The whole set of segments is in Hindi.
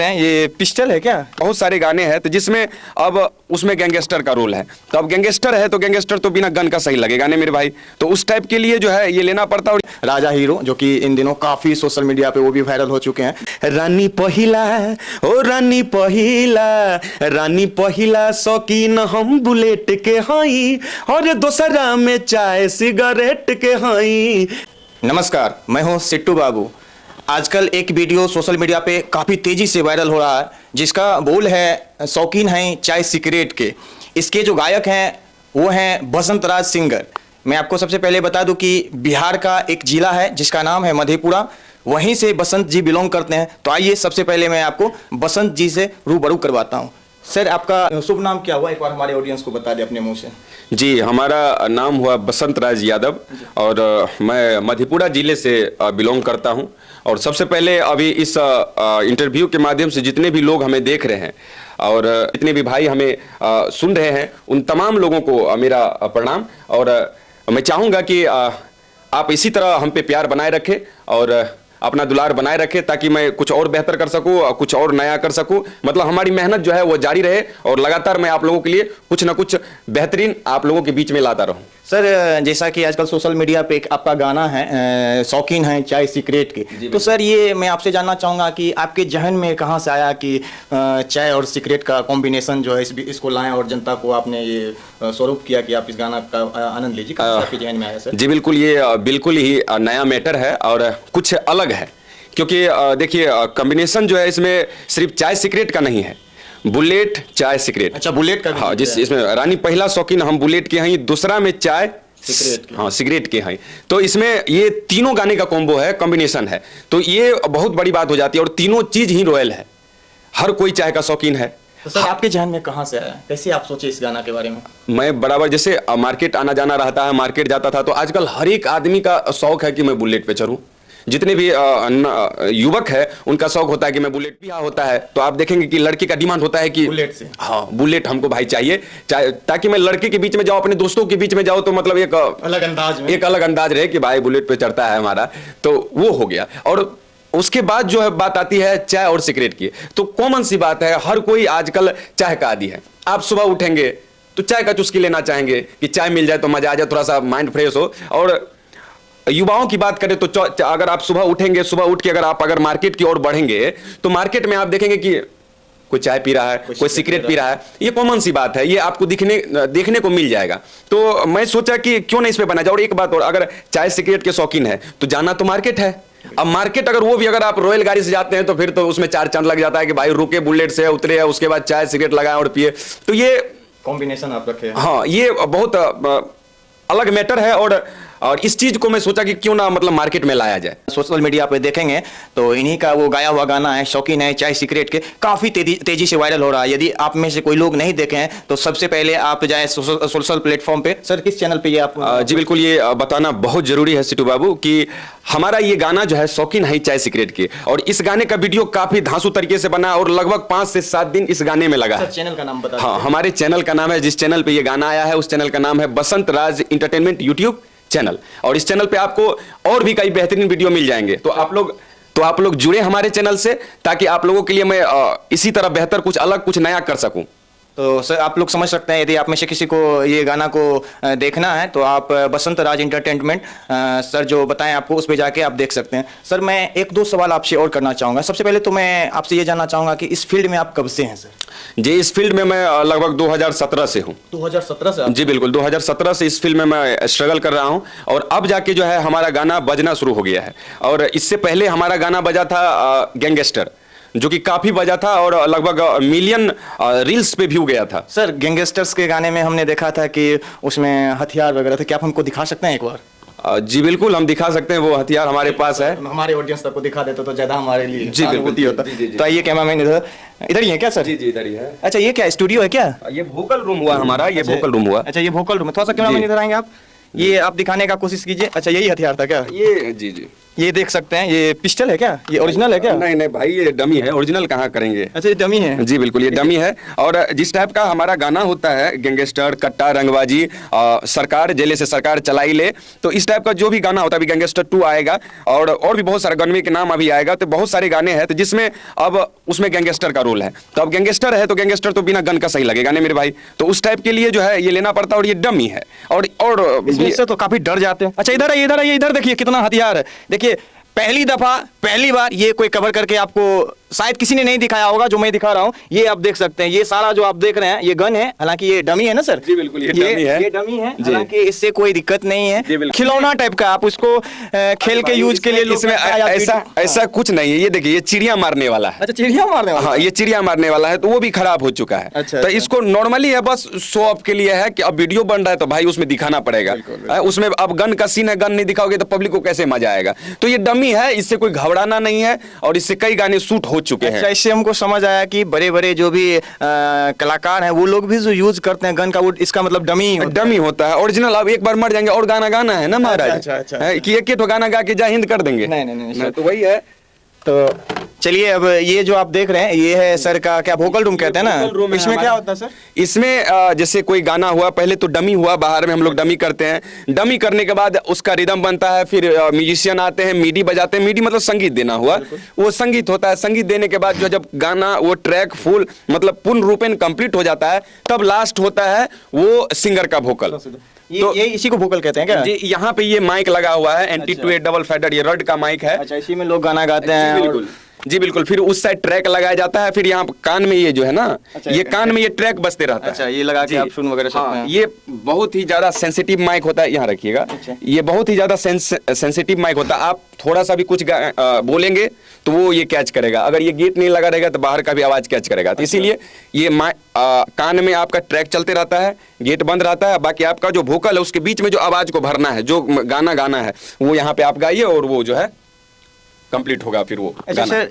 हैं ये पिस्टल है क्या? बहुत सारे गाने हैं तो जिसमें अब उसमें गैंगस्टर का रोल है, तो अब गैंगस्टर है तो गैंगस्टर तो बिना गन का सही लगेगा नहीं मेरे भाई, तो उस टाइप के लिए जो है ये लेना पड़ता। और राजा हीरो जो कि इन दिनों काफी सोशल मीडिया पे वो भी वायरल हो चुके हैं। रानी पहिला ओ रानी पहिला, रानी पहिला शौकीन हम बुलेट के हई और दोसरा में चाय सिगरेट के हई। नमस्कार, मैं हूं सिट्टू बाबू। आजकल एक वीडियो सोशल मीडिया पे काफ़ी तेज़ी से वायरल हो रहा है जिसका बोल है शौकीन हैं चाय सिगरेट के। इसके जो गायक हैं वो हैं बसंत राज सिंगर। मैं आपको सबसे पहले बता दूं कि बिहार का एक जिला है जिसका नाम है मधेपुरा, वहीं से बसंत जी बिलोंग करते हैं। तो आइए सबसे पहले मैं आपको बसंत जी से रूबरू करवाता हूँ। सर, आपका शुभ नाम क्या हुआ, एक बार हमारे ऑडियंस को बता दें अपने मुंह से। जी, हमारा नाम हुआ बसंत राज यादव और मैं मधेपुरा जिले से बिलोंग करता हूं। और सबसे पहले अभी इस इंटरव्यू के माध्यम से जितने भी लोग हमें देख रहे हैं और जितने भी भाई हमें सुन रहे हैं उन तमाम लोगों को मेरा प्रणाम। और मैं चाहूँगा कि आप इसी तरह हम पे प्यार बनाए रखें और अपना दुलार बनाए रखें ताकि मैं कुछ और बेहतर कर सकूं और कुछ और नया कर सकूं। मतलब हमारी मेहनत जो है वो जारी रहे और लगातार मैं आप लोगों के लिए कुछ ना कुछ बेहतरीन आप लोगों के बीच में लाता रहूं। सर, जैसा कि आजकल सोशल मीडिया पे एक आपका गाना है शौकीन हैं चाय सिगरेट के, तो सर ये मैं आपसे जानना चाहूँगा कि आपके जहन में कहाँ से आया कि चाय और सिगरेट का कॉम्बिनेशन जो है इसको लाएं और जनता को आपने ये स्वरूप किया कि आप इस गाना का आनंद लीजिए। कहाँ से आपके जहन में आया सर? जी बिल्कुल, ये बिल्कुल ही नया मैटर है और कुछ अलग है क्योंकि देखिए कॉम्बिनेशन जो है इसमें सिर्फ चाय सिगरेट का नहीं है, बुलेट चाय सिगरेट। अच्छा, बुलेट का हाँ, जिस इसमें रानी पहिला शौकीन हम बुलेट के हैं, दूसरा में चाय सिगरेट के, हाँ सिगरेट के हैं। तो इसमें ये तीनों गाने का कॉम्बो है, कॉम्बिनेशन है, तो ये बहुत बड़ी बात हो जाती है और तीनों चीज ही रॉयल है। हर कोई चाय का शौकीन है। तो सर आपके जहन में कहाँ से आया, कैसे आप सोचे इस गाना के बारे में? मैं बराबर जैसे मार्केट आना जाना रहता है, मार्केट जाता था तो आजकल हर एक आदमी का शौक है कि मैं बुलेट पे चढ़ूं। जितने भी युवक है उनका शौक होता है कि मैं बुलेट भी होता है, तो आप देखेंगे कि लड़के का डिमांड होता है कि बुलेट से, हाँ बुलेट हमको भाई चाहिए ताकि मैं लड़के के बीच में जाऊं, अपने दोस्तों के बीच में जाऊं तो मतलब एक अलग अंदाज रहे कि भाई बुलेट पे चढ़ता है हमारा, तो वो हो गया। और उसके बाद जो है बात आती है चाय और सिगरेट की, तो कॉमन सी बात है, हर कोई आजकल चाय का आदी है। आप सुबह उठेंगे तो चाय का चुस्की लेना चाहेंगे कि चाय मिल जाए तो मजा आ जाए, थोड़ा सा माइंड फ्रेश हो। और युवाओं की बात करें तो अगर आप सुबह उठेंगे, सुबह उठ के अगर मार्केट की ओर बढ़ेंगे तो मार्केट में आप देखेंगे कि कोई चाय पी रहा है, कोई सिगरेट पी रहा है। ये कॉमन सी बात है, ये आपको देखने को मिल जाएगा। तो मैं सोचा कि क्यों नहीं इस पे बना जाए। और एक बात और, अगर चाय सिगरेट के शौकीन है तो जाना तो मार्केट है। अब मार्केट अगर वो भी अगर आप रॉयल गाड़ी से जाते हैं तो फिर तो उसमें 4 चांद लग जाता है कि भाई रुके, बुलेट से उतरे, उसके बाद चाय सिगरेट लगाए और पिए। तो ये कॉम्बिनेशन आप रखे हैं। हाँ, ये बहुत अलग मैटर है और इस चीज को मैं सोचा कि क्यों ना मतलब मार्केट में लाया जाए। सोशल मीडिया पे देखेंगे तो इन्हीं का वो गाया हुआ गाना है शौकीन है चाय सिगरेट के, काफी तेजी से वायरल हो रहा है। यदि आप में से कोई लोग नहीं देखे हैं तो सबसे पहले आप जाए सोशल प्लेटफॉर्म पे। सर, किस चैनल पे ये आप? जी बिल्कुल, ये बताना बहुत जरूरी है सिट्टू बाबू कि हमारा ये गाना जो है शौकीन है चाय सिगरेट के, और इस गाने का वीडियो काफी धांसू तरीके से बना और लगभग 5 से 7 दिन इस गाने में लगा है। चैनल का नाम बता? हाँ, हमारे चैनल का नाम है, जिस चैनल पे ये गाना आया है उस चैनल का नाम है बसंत राज इंटरटेनमेंट यूट्यूब चैनल। और इस चैनल पे आपको और भी कई बेहतरीन वीडियो मिल जाएंगे। तो आप लोग जुड़े हमारे चैनल से ताकि आप लोगों के लिए मैं इसी तरह बेहतर कुछ अलग कुछ नया कर सकूं। तो सर आप लोग समझ सकते हैं, यदि आप में से किसी को ये गाना को देखना है तो आप बसंत राज इंटरटेनमेंट सर जो बताएं आपको उस पर जाके आप देख सकते हैं। सर, मैं 1-2 सवाल आपसे और करना चाहूँगा। सबसे पहले तो मैं आपसे ये जानना चाहूँगा कि इस फील्ड में आप कब से हैं? सर जी, इस फील्ड में मैं लगभग 2017 से हूँ। 2017 से? जी बिल्कुल, 2017 से इस फील्ड में मैं स्ट्रगल कर रहा हूँ और अब जाके जो है हमारा गाना बजना शुरू हो गया है। और इससे पहले हमारा गाना बजा था गैंगस्टर, जो कि काफी बजा था और लगभग मिलियन रील्स पे व्यू गया था। सर, गैंगस्टर्स के गाने में हमने देखा था कि उसमें हथियार वगैरह थे, क्या आप हमको दिखा सकते हैं एक बार? जी बिल्कुल, हम दिखा सकते हैं, वो हथियार हमारे पास है। हमारे ऑडियंस तक को दिखा देते तो ज्यादा हमारे लिए जी बिल्कुल होता। तो आइए कैमरामैन इधर ही है क्या सर? जी जी, इधर ही है। अच्छा, ये क्या स्टूडियो है क्या? ये वोकल रूम हुआ हमारा, ये वोकल रूम हुआ। अच्छा, ये वोकल रूम है। थोड़ा सा कैमरामैन इधर आएंगे आप, ये आप दिखाने का कोशिश कीजिए। अच्छा, यही हथियार था क्या? ये जी जी, ये देख सकते हैं, ये पिस्टल है क्या, ये ओरिजिनल है क्या? नहीं नहीं भाई, ये डमी है, ओरिजिनल कहाँ करेंगे। अच्छा, ये डमी है। जी बिल्कुल, ये डमी है। और जिस टाइप का हमारा गाना होता है, गैंगस्टर, कट्टा, रंगबाजी, सरकार, जेले से सरकार चलाई ले, तो इस टाइप का जो भी गाना होता है, अभी गैंगस्टर 2 आएगा और भी बहुत सारे गनवे के नाम अभी आएगा, तो बहुत सारे गाने हैं, तो जिसमें अब उसमें गैंगस्टर का रोल है। तो अब गैंगस्टर है तो गैंगस्टर तो बिना गन का सही लगेगा नहीं मेरे भाई, तो उस टाइप के लिए जो है ये लेना पड़ता है, और ये डमी है। और इससे तो काफी डर जाते हैं। अच्छा, इधर है, इधर है, ये इधर देखिए कितना हथियार है। देखिए पहली दफा, पहली बार ये कोई कवर करके आपको शायद किसी ने नहीं दिखाया होगा, जो मैं दिखा रहा हूँ। ये आप देख सकते हैं, ये सारा जो आप देख रहे हैं ये गन है, हालांकि ये डमी है ना सर? जी बिल्कुल, ये डमी है। ये डमी है, हालांकि इससे कोई दिक्कत नहीं है। खिलौना टाइप का, आप उसको खेल के यूज के लिए, इसमें ऐसा कुछ नहीं है। ये देखिए, ये चिड़िया मारने वाला है। अच्छा, चिड़िया मारने वाला? हाँ, ये चिड़िया मारने वाला है, तो वो भी खराब हो चुका है। अच्छा, तो इसको नॉर्मली है, बस शो ऑफ के लिए है कि अब वीडियो बन रहा है तो भाई उसमें दिखाना पड़ेगा। उसमें अब गन का सीन है, गन नहीं दिखाओगे तो पब्लिक को कैसे मजा आएगा। तो ये डमी है, इससे कोई घबराना नहीं है, और इससे कई गाने शूट हो चुके हैं। इससे हमको समझ आया कि बड़े बड़े जो भी कलाकार हैं वो लोग भी जो यूज करते हैं गन का, वो इसका मतलब डमी होता है। ओरिजिनल अब एक बार मर जाएंगे और गाना गाना है ना महाराज। अच्छा। कि एक ही तो गाना गा के जय हिंद कर देंगे। नहीं, तो वही है। तो चलिए, अब ये जो आप देख रहे हैं ये है सर का क्या वोकल रूम कहते हैं ना, इसमें क्या होता है सर? इसमें जैसे कोई गाना हुआ, पहले तो डमी हुआ, बाहर में हम लोग डमी करते हैं। डमी करने के बाद उसका रिदम बनता है, फिर म्यूजिशियन आते हैं, मीडी बजाते हैं। मीडी मतलब संगीत देना हुआ, वो संगीत होता है। संगीत देने के बाद जो जब गाना वो ट्रैक फुल मतलब पूर्ण रूपेण कंप्लीट हो जाता है, तब लास्ट होता है वो सिंगर का वोकल। ये इसी को वोकल कहते हैं क्या? जी, यहाँ पे ये माइक लगा हुआ है, NT28 डबल फेडर, ये रड का माइक है। अच्छा, इसी में लोग गाना गाते हैं। बिल्कुल जी बिल्कुल। फिर उस साइड ट्रैक लगाया जाता है, फिर यहाँ कान में ये जो है ना, ये कान में ये ट्रैक बजते रहता है। अच्छा, ये लगा के आप सुन वगैरह सकते हैं। ये बहुत ही ज्यादा सेंसिटिव माइक होता है, यहाँ रखिएगा। ये बहुत ही ज्यादा सेंसिटिव माइक होता है। आप थोड़ा सा भी कुछ बोलेंगे तो वो ये कैच करेगा। अगर ये गेट नहीं लगा रहेगा तो बाहर का भी आवाज कैच करेगा। तो इसीलिए ये कान में आपका ट्रैक चलते रहता है, गेट बंद रहता है, बाकी आपका जो वोकल है उसके बीच में जो आवाज को भरना है, जो गाना गाना है, वो यहाँ पे आप गाइए और वो जो है कंप्लीट होगा फिर वो। अच्छा सर,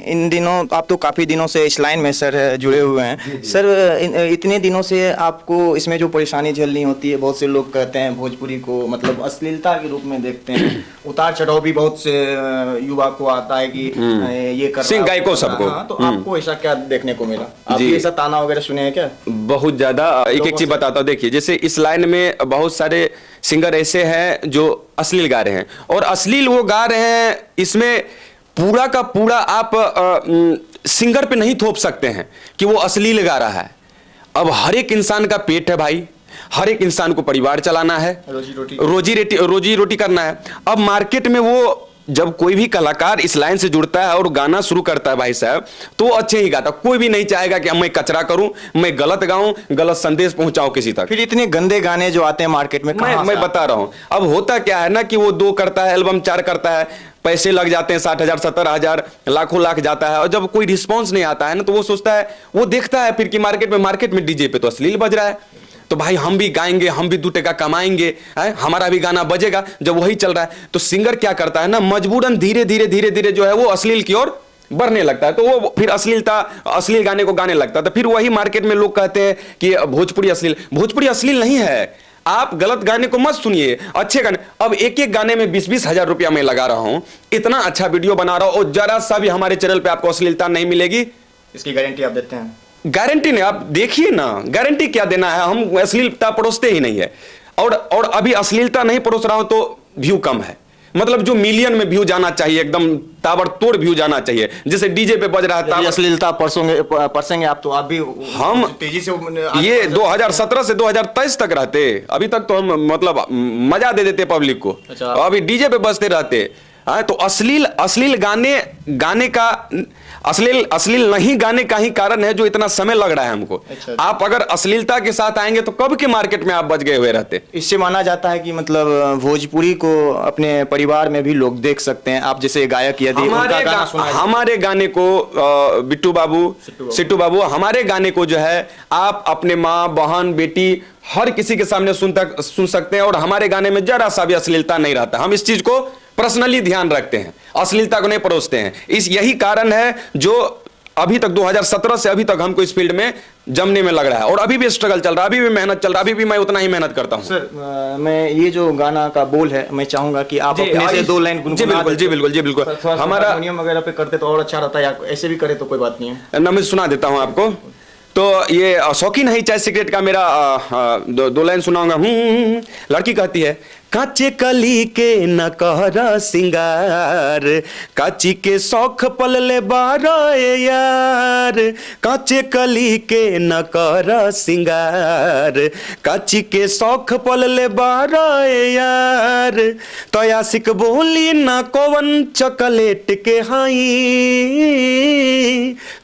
इन दिनों आप तो काफ़ी दिनों से इस लाइन में सर जुड़े हुए हैं। सर, इतने दिनों से आपको इसमें जो परेशानी झेलनी होती है, बहुत से लोग कहते हैं भोजपुरी को मतलब अश्लीलता के रूप में देखते हैं। उतार चढ़ाव भी बहुत से युवा को आता है कि ये कर सिंह गायकों सबको। तो आपको ऐसा क्या देखने को मिला? आप भी ऐसा ताना वगैरह सुने हैं क्या? बहुत ज्यादा। एक चीज बताता हूँ, देखिए जैसे इस लाइन में बहुत सारे सिंगर ऐसे हैं जो अश्लील गा रहे हैं, और अश्लील वो गा रहे हैं, इसमें पूरा का पूरा आप सिंगर पे नहीं थोप सकते हैं कि वो अश्लील गा रहा है। अब हर एक इंसान का पेट है भाई, हर एक इंसान को परिवार चलाना है, रोजी रोटी करना है। अब मार्केट में वो जब कोई भी कलाकार इस लाइन से जुड़ता है और गाना शुरू करता है भाई साहब, तो अच्छे ही गाता। कोई भी नहीं चाहेगा कि मैं कचरा करूं, मैं गलत गाऊं, गलत संदेश पहुंचाऊं किसी तक। फिर इतने गंदे गाने जो आते हैं मार्केट में, मैं बता रहा हूं। अब होता क्या है ना कि वो 2 करता है, एल्बम 4 करता है, पैसे लग जाते हैं 60,000 70,000 लाखों लाख जाता है, और जब कोई रिस्पॉन्स नहीं आता है ना, तो वो सोचता है, वो देखता है फिर कि मार्केट में डीजे पे तो अश्लील बज रहा है, तो भाई हम भी गाएंगे, हम भी 2 टका कमाएंगे, हमारा भी गाना बजेगा। जब वही चल रहा है तो सिंगर क्या करता है ना, मजबूरन धीरे धीरे जो है वो अश्लील की ओर बढ़ने लगता है। तो वो फिर अश्लील गाने को गाने लगता है। तो फिर वही मार्केट में लोग कहते हैं कि भोजपुरी अश्लील नहीं है। आप गलत गाने को मत सुनिए, अच्छे गाने। अब एक गाने में 20-20 हजार रुपया मैं लगा रहा हूं, इतना अच्छा वीडियो बना रहा हूं, और जरा सा भी हमारे चैनल पे आपको अश्लीलता नहीं मिलेगी, इसकी गारंटी आप देते हैं? गारंटी नहीं, आप देखिए ना, गारंटी क्या देना है, हम अश्लीलता परोसते ही नहीं है। और अभी अश्लीलता नहीं परोस रहा हूं तो व्यू कम है, मतलब जो मिलियन में व्यू जाना चाहिए, एकदम ताबड़तोड़ व्यू जाना चाहिए, जैसे डीजे पे बज रहा है। अश्लीलता परसेंगे आप, तो आप भी हम तेजी से ये 2017 से 2023 तक रहते, अभी तक तो हम मतलब मजा दे देते पब्लिक को। अच्छा। अभी डीजे पे बजते रहते। तो अश्लील गाने का अश्लील नहीं गाने का ही कारण है जो इतना समय लग रहा है हमको। अच्छा। आप अगर अश्लीलता के साथ आएंगे तो कब के मार्केट में आप बच गए हुए रहते। इससे माना जाता है कि मतलब भोजपुरी को अपने परिवार में भी लोग देख सकते हैं। आप जैसे गायक यदि उनका गाना सुनाएं, हमारे गाने को बिट्टू बाबू, सिट्टू बाबू, हमारे गाने को जो है आप अपने माँ, बहन, बेटी, हर किसी के सामने सुन सकते हैं, और हमारे गाने में जरा सा भी अश्लीलता नहीं रहता। हम इस चीज को पर्सनली ध्यान रखते हैं, अश्लीलता को नहीं परोसते हैं। यही कारण है जो अभी तक 2017 से अभी तक हमको इस फील्ड में जमने में लग रहा है, और अभी भी स्ट्रगल चल रहा है, अभी भी मेहनत चल रहा है, अभी भी मैं उतना ही मेहनत करता हूँ। सर मैं ये जो गाना का बोल है, मैं चाहूंगा कि आप अपने से 2 लाइन जी बिल्कुल, जी बिल्कुल, जी बिल्कुल। हमारा हारमोनियम वगैरह पे करते तो और अच्छा रहता है, या ऐसे भी करे तो कोई बात नहीं है ना, मैं सुना देता हूँ आपको। तो ये शौकीन है चाय सिगरेट का मेरा 2 लाइन सुनाऊंगा। लड़की कहती है, काचे कली के न कहरा सिंगार, काची के शौख पलले बारा यार, काचे कली के न कहरा सिंगार, काची के शौख पलले बारा यार, तो आशिक बोली न कौन चॉकलेट के हाई।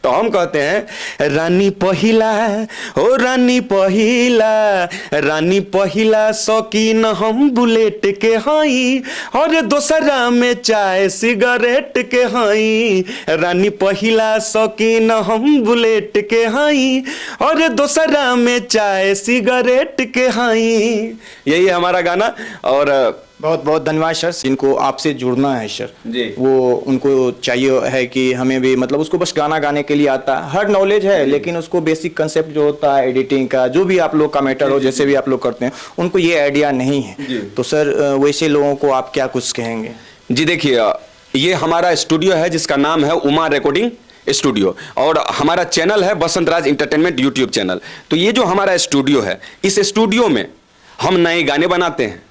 तो हम कहते हैं, रानी पहिला ओ रानी पहिला, रानी पहिला शौकीन हम बुलेट के हाई, और दोसरा में चाय सिगरेट के हाई, रानी पहिला शौकीन हम बुलेट के हाई, और दोसरा में चाय सिगरेट के हाई। यही है हमारा गाना। और बहुत बहुत धन्यवाद सर। जिनको आपसे जुड़ना है सर जी, वो उनको चाहिए है कि हमें भी मतलब उसको बस गाना गाने के लिए आता है, हर नॉलेज है, लेकिन उसको बेसिक कंसेप्ट जो होता है एडिटिंग का, जो भी आप लोग का मैटर हो, जैसे भी आप लोग करते हैं, उनको ये आइडिया नहीं है। तो सर वैसे लोगों को आप क्या कुछ कहेंगे? जी देखिए, ये हमारा स्टूडियो है जिसका नाम है उमा रिकॉर्डिंग स्टूडियो, और हमारा चैनल है बसंत राज इंटरटेनमेंट यूट्यूब चैनल। तो ये जो हमारा स्टूडियो है, इस स्टूडियो में हम नए गाने बनाते हैं,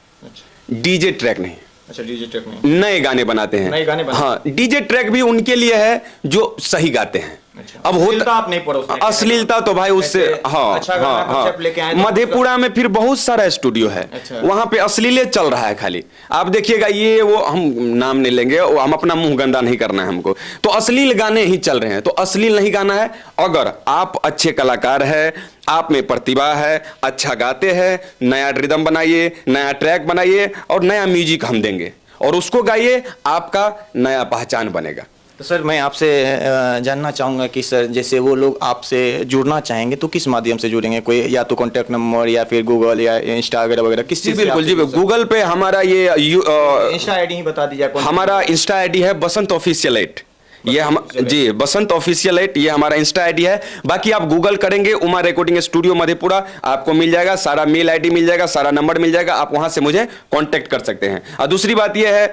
डीजे ट्रैक नहीं। अच्छा, डीजे ट्रैक नहीं, नए गाने बनाते हैं। नए गाने बनाते हैं। हाँ, डीजे ट्रैक भी उनके लिए है जो सही गाते हैं। अच्छा, अब होता आप नहीं पढ़ो अश्लीलता तो भाई उससे, हाँ अच्छा हाँ हाँ, मधेपुरा में फिर बहुत सारा स्टूडियो है। अच्छा। वहां पे अश्लीले चल रहा है खाली। आप देखिएगा, ये वो हम नाम नहीं लेंगे, वो हम अपना मुंह गंदा नहीं करना है हमको। तो अश्लील गाने ही चल रहे हैं, तो अश्लील नहीं गाना है। अगर आप अच्छे कलाकार है, आप में प्रतिभा है, अच्छा गाते हैं, नया रिदम बनाइए, नया ट्रैक बनाइए, और नया म्यूजिक हम देंगे, और उसको गाइए, आपका नया पहचान बनेगा। तो सर मैं आपसे जानना चाहूँगा कि सर जैसे वो लोग आपसे जुड़ना चाहेंगे तो किस माध्यम से जुड़ेंगे? कोई या तो कॉन्टैक्ट नंबर, या फिर गूगल या इंस्टा वगैरह किस चीज़? बिल्कुल जी, गूगल पे हमारा ये इंस्टा आईडी ही बता दीजिए। हमारा इंस्टा आईडी है बसंत ऑफिशियल 8। ये हम जी बसंत ऑफिशियल 8, ये हमारा इंस्टा आईडी है। बाकी आप गूगल करेंगे उमा रिकॉर्डिंग स्टूडियो मधेपुरा, आपको मिल जाएगा, सारा मेल आईडी मिल जाएगा, सारा नंबर मिल जाएगा, आप वहां से मुझे कांटेक्ट कर सकते हैं। और दूसरी बात ये है,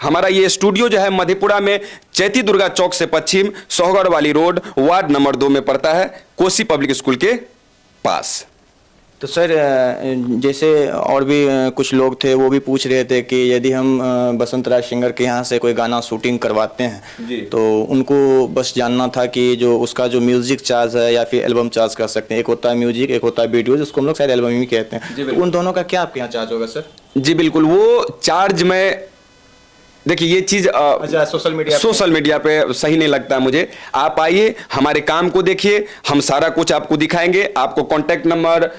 हमारा ये स्टूडियो जो है मधेपुरा में चैती दुर्गा चौक से पश्चिम, सोहगढ़ वाली रोड, वार्ड नंबर 2 में पड़ता है, कोसी पब्लिक स्कूल के पास। तो सर जैसे और भी कुछ लोग थे, वो भी पूछ रहे थे कि यदि हम बसंत राज सिंगर के यहाँ से कोई गाना शूटिंग करवाते हैं तो उनको बस जानना था कि जो उसका जो म्यूजिक चार्ज है या फिर एल्बम चार्ज कर सकते हैं। एक होता है म्यूजिक, एक होता है वीडियो, जिसको हम लोग शायद एल्बम ही कहते हैं। तो उन दोनों का क्या आपके यहाँ चार्ज होगा सर? जी बिल्कुल, वो चार्ज में देखिए ये चीज सोशल मीडिया पे सही नहीं लगता मुझे। आप आइए, हमारे काम को देखिए, हम सारा कुछ आपको दिखाएंगे। आपको कांटेक्ट नंबर,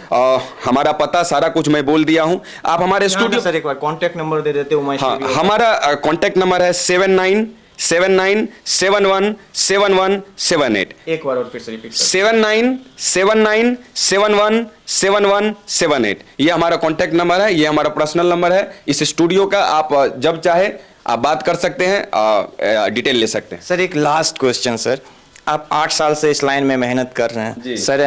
हमारा पता, सारा कुछ मैं बोल दिया हूं। आप हमारे स्टूडियो, सर एक बार कांटेक्ट नंबर दे देते हो। हाँ, हमारा कांटेक्ट नंबर है 7979717178। एक बार और फिर से रिपीट 7979717178। ये हमारा कांटेक्ट नंबर है, ये हमारा पर्सनल नंबर है। इस स्टूडियो का आप जब चाहे आप बात कर सकते हैं, डिटेल ले सकते हैं। सर एक लास्ट क्वेश्चन सर, आप 8 साल से इस लाइन में मेहनत कर रहे हैं सर।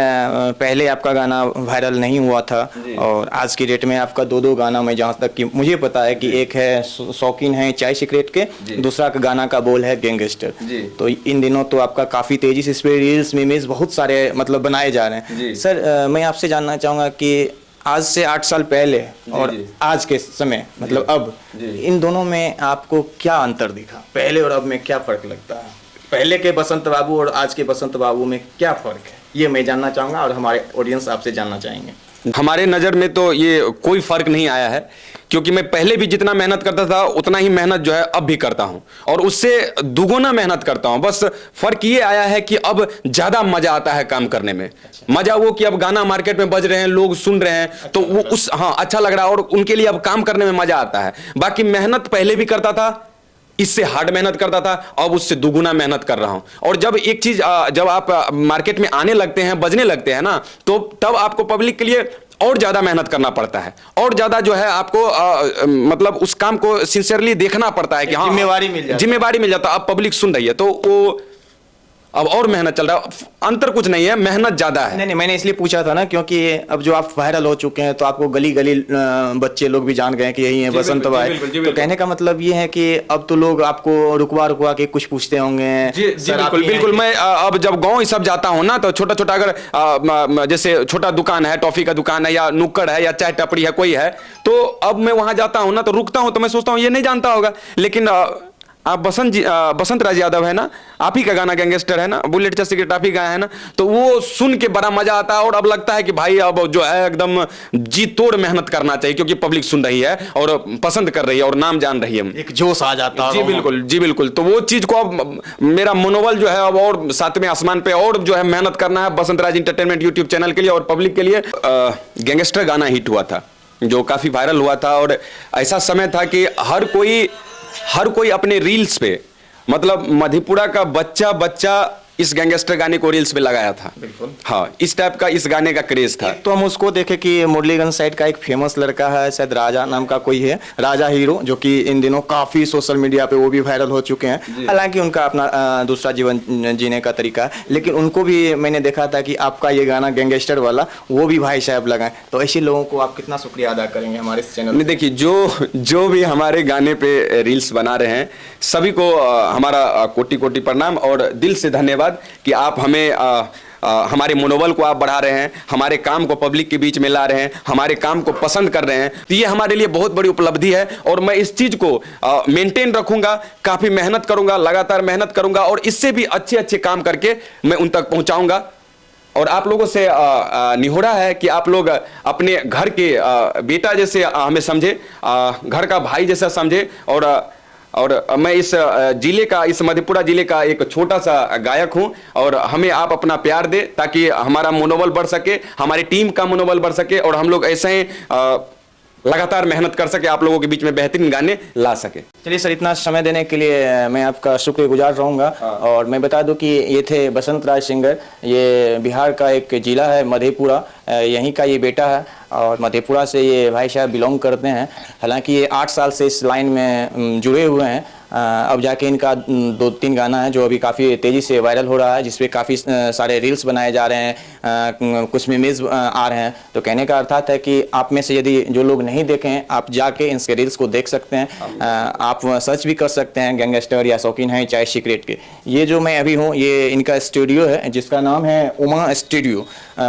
पहले आपका गाना वायरल नहीं हुआ था, और आज की डेट में आपका 2 गाना, मैं जहाँ तक कि मुझे पता है कि एक है शौकीन है चाय सिगरेट के, दूसरा का गाना का बोल है गैंगस्टर। तो इन दिनों तो आपका काफ़ी तेजी से इस पर रील्स मीम्स बहुत सारे मतलब बनाए जा रहे हैं। सर मैं आपसे जानना चाहूँगा कि आज से 8 साल पहले और आज के समय मतलब अब, इन दोनों में आपको क्या अंतर दिखा? पहले और अब में क्या फर्क लगता है? पहले के बसंत बाबू और आज के बसंत बाबू में क्या फर्क है, ये मैं जानना चाहूंगा, और हमारे ऑडियंस आपसे जानना चाहेंगे। हमारे नज़र में तो ये कोई फर्क नहीं आया है, क्योंकि मैं पहले भी जितना मेहनत करता था उतना ही मेहनत जो है अब भी करता हूं, और उससे दुगुना मेहनत करता हूं। बस फर्क ये आया है कि अब ज्यादा मजा आता है काम करने में। मजा वो कि अब गाना मार्केट में बज रहे हैं, लोग सुन रहे हैं, तो वो उस अच्छा लग रहा है, और उनके लिए अब काम करने में मजा आता है। बाकी मेहनत पहले भी करता था, इससे हार्ड मेहनत करता था, अब उससे दुगुना मेहनत कर रहा हूं। और जब एक चीज जब आप मार्केट में आने लगते हैं, बजने लगते हैं ना, तो तब आपको पब्लिक के लिए और ज्यादा मेहनत करना पड़ता है, और ज्यादा जो है आपको मतलब उस काम को सिंसियरली देखना पड़ता है कि हाँ जिम्मेवारी मिल जाता है। अब पब्लिक सुन रही है, तो वो अब और मेहनत चल रहा है, अंतर कुछ नहीं है, मेहनत ज्यादा है। नहीं, मैंने इसलिए पूछा था ना, क्योंकि अब जो आप वायरल हो चुके हैं तो आपको गली गली बच्चे लोग भी जान गए कि यही है बसंत भाई। तो कहने का मतलब ये है कि अब तो लोग आपको रुकवा रुकवा के कुछ पूछते होंगे। जी बिल्कुल बिल्कुल। मैं अब जब गांव सब जाता हूँ ना, तो छोटा छोटा अगर जैसे छोटा दुकान है, टॉफी का दुकान है या नुक्कड़ है या चाय टपड़ी है कोई है, तो अब मैं वहां जाता हूँ ना, तो रुकता हूँ, तो मैं सोचता हूँ ये नहीं जानता होगा, लेकिन आप बसंत राज यादव है ना, आप ही का गाना गैंगस्टर है ना, बुलेट चा सिगरेट आप ही गाया है ना, तो वो सुन के बड़ा मजा आता है। और अब लगता है कि भाई अब जो है एकदम जी तोड़ मेहनत करना चाहिए, क्योंकि पब्लिक सुन रही है और पसंद कर रही है और नाम जान रही है, एक जोश आ जाता है। जी बिल्कुल, जी बिल्कुल। तो वो चीज को अब मेरा मनोबल जो है अब और सातवें आसमान पे और जो है मेहनत करना है बसंत राज इंटरटेनमेंट यूट्यूब चैनल के लिए और पब्लिक के लिए। गैंगस्टर गाना हिट हुआ था जो काफी वायरल हुआ था, और ऐसा समय था कि हर कोई अपने रील्स पे, मतलब मधेपुरा का बच्चा बच्चा इस गैंगस्टर गाने को रील्स पे लगाया था। बिल्कुल। हाँ, इस टाइप का इस गाने का क्रेज था। तो हम उसको देखे कि मुरलीगंज साइड का एक फेमस लड़का है, शायद राजा नाम का कोई है, राजा हीरो, जो कि इन दिनों काफी सोशल मीडिया पे वो भी वायरल हो चुके हैं। हालांकि उनका अपना दूसरा जीवन जीने का तरीका है, लेकिन उनको भी मैंने देखा था कि आपका ये गाना गैंगस्टर वाला वो भी भाई साहब लगाए। तो ऐसे लोगों को आप कितना शुक्रिया अदा करेंगे हमारे इस चैनल में। देखिए, जो भी हमारे गाने पे रील्स बना रहे हैं सभी को हमारा कोटि कोटि प्रणाम और दिल से धन्यवाद कि आप हमें हमारे मनोबल को आप बढ़ा रहे हैं, हमारे काम को पब्लिक के बीच में ला रहे हैं, हमारे काम को पसंद कर रहे हैं। तो ये हमारे लिए बहुत बड़ी उपलब्धि है और मैं इस चीज को मेंटेन रखूंगा, काफी मेहनत करूंगा, लगातार मेहनत करूंगा और इससे भी अच्छे अच्छे काम करके मैं उन तक पहुंचाऊंगा। और आप लोगों से निहोरा है कि आप लोग अपने घर के बेटा जैसे हमें समझे, घर का भाई जैसा समझे। और मैं इस जिले का, इस मधेपुरा जिले का एक छोटा सा गायक हूं और हमें आप अपना प्यार दे ताकि हमारा मनोबल बढ़ सके, हमारी टीम का मनोबल बढ़ सके और हम लोग ऐसे ही लगातार मेहनत कर सके, आप लोगों के बीच में बेहतरीन गाने ला सके। चलिए सर, इतना समय देने के लिए मैं आपका शुक्रगुजार रहूँगा। और मैं बता दूं कि ये थे बसंत राज सिंगर, ये बिहार का एक जिला है मधेपुरा, यहीं का ये बेटा है और मधेपुरा से ये भाई साहब बिलोंग करते हैं। हालांकि ये 8 साल से इस लाइन में जुड़े हुए हैं। अब जाके इनका 2-3 गाना है जो अभी काफ़ी तेज़ी से वायरल हो रहा है, जिसपे काफ़ी सारे रील्स बनाए जा रहे हैं, कुछ मीम्स आ रहे हैं। तो कहने का अर्थात है कि आप में से यदि जो लोग नहीं देखें, आप जाके इनके रील्स को देख सकते हैं। आप सर्च भी कर सकते हैं गैंगस्टर या शौकीन है चाय सिगरेट के। ये जो मैं अभी हूँ, ये इनका स्टूडियो है जिसका नाम है उमा स्टूडियो।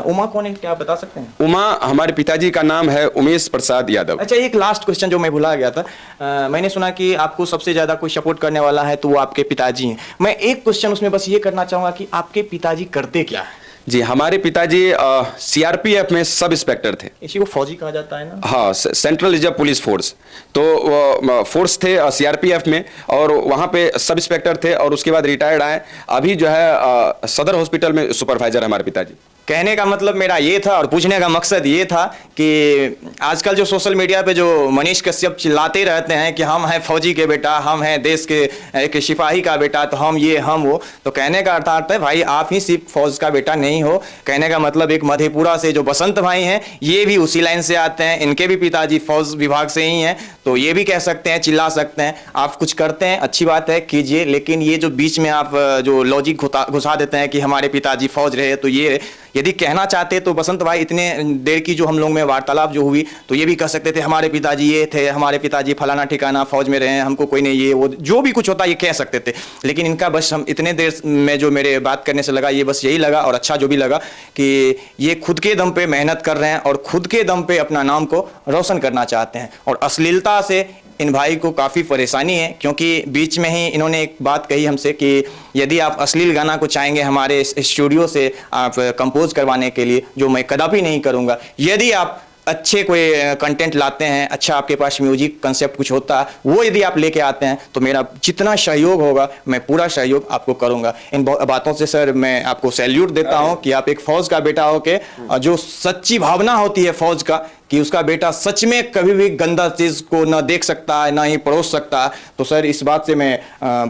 उमा कौन है, क्या आप बता सकते हैं? उमा हमारे पिताजी का नाम है उमेश प्रसाद यादव। अच्छा, एक लास्ट क्वेश्चन जो मैं भुला गया था, मैंने सुना कि आपको सबसे ज्यादा कोई सपोर्ट करने वाला है तो वो आपके पिताजी हैं। मैं एक क्वेश्चन उसमें बस ये करना चाहूंगा कि आपके पिताजी करते क्या है? जी, हमारे पिताजी सीआरपीएफ में सब इंस्पेक्टर थे। इसी को फौजी कहा जाता है ना? हाँ, सेंट्रल रिजर्व पुलिस फोर्स। तो फोर्स थे सीआरपीएफ में और वहाँ पे सब इंस्पेक्टर थे और उसके बाद रिटायर्ड आए। अभी जो है सदर हॉस्पिटल में सुपरवाइजर हमारे पिताजी। कहने का मतलब मेरा ये था और पूछने का मकसद ये था कि आजकल जो सोशल मीडिया पे जो मनीष कश्यप चिल्लाते रहते हैं कि हम हैं फौजी के बेटा, हम हैं देश के एक सिपाही का बेटा, तो हम ये हम वो, तो कहने का अर्थात है भाई आप ही सिर्फ फौज का बेटा नहीं हो। कहने का मतलब एक मधेपुरा से जो बसंत भाई हैं ये भी उसी लाइन से आते हैं, इनके भी पिताजी फौज विभाग से ही हैं। तो ये भी कह सकते हैं, चिल्ला सकते हैं। आप कुछ करते हैं अच्छी बात है, कीजिए, लेकिन ये जो बीच में आप जो लॉजिक घुसा देते हैं कि हमारे पिताजी फौज रहे, तो ये यदि कहना चाहते तो बसंत भाई इतने देर की जो हम लोग में वार्तालाप जो हुई, तो ये भी कह सकते थे हमारे पिताजी ये थे, हमारे पिताजी फलाना ठिकाना फौज में रहे हैं, हमको कोई नहीं ये वो जो भी कुछ होता ये कह सकते थे। लेकिन इनका बस हम इतने देर में जो मेरे बात करने से लगा, ये बस यही लगा और अच्छा जो भी लगा कि ये खुद के दम पे मेहनत कर रहे हैं और खुद के दम पे अपना नाम को रोशन करना चाहते हैं। और अश्लीलता से इन भाई को काफ़ी परेशानी है, क्योंकि बीच में ही इन्होंने एक बात कही हमसे कि यदि आप अश्लील गाना को चाहेंगे हमारे स्टूडियो से आप कंपोज करवाने के लिए, जो मैं कदापि नहीं करूँगा। यदि आप अच्छे कोई कंटेंट लाते हैं, अच्छा आपके पास म्यूजिक कंसेप्ट कुछ होता है, वो यदि आप लेके आते हैं तो मेरा जितना सहयोग होगा मैं पूरा सहयोग आपको करूंगा। इन बातों से सर मैं आपको सैल्यूट देता हूं कि आप एक फौज का बेटा हो के जो सच्ची भावना होती है फौज का कि उसका बेटा सच में कभी भी गंदा चीज को ना देख सकता है ना ही परोस सकता है। तो सर इस बात से मैं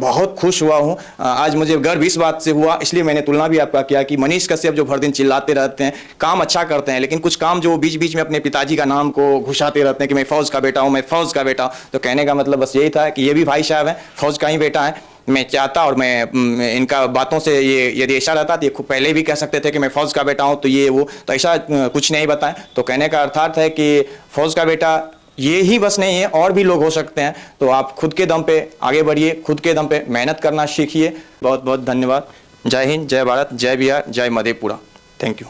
बहुत खुश हुआ हूँ। आज मुझे गर्व इस बात से हुआ, इसलिए मैंने तुलना भी आपका किया कि मनीष कश्यप जो भर दिन चिल्लाते रहते हैं, काम अच्छा करते हैं, लेकिन कुछ काम जो बीच बीच में अपने पिताजी का नाम को घुसाते रहते हैं कि मैं फौज का बेटा हूँ, मैं फौज का बेटा हूँ। तो कहने का मतलब बस यही था कि ये भी भाई साहब हैं, फौज का ही बेटा है। मैं चाहता और मैं इनका बातों से ये यदि ऐसा रहता तो ये पहले भी कह सकते थे कि मैं फौज का बेटा हूँ तो ये वो, तो ऐसा कुछ नहीं बताएं। तो कहने का अर्थात है कि फौज का बेटा ये ही बस नहीं है, और भी लोग हो सकते हैं। तो आप खुद के दम पे आगे बढ़िए, खुद के दम पे मेहनत करना सीखिए। बहुत बहुत धन्यवाद। जय हिंद, जय भारत, जय बिहार, जय मधेपुरा। Thank you.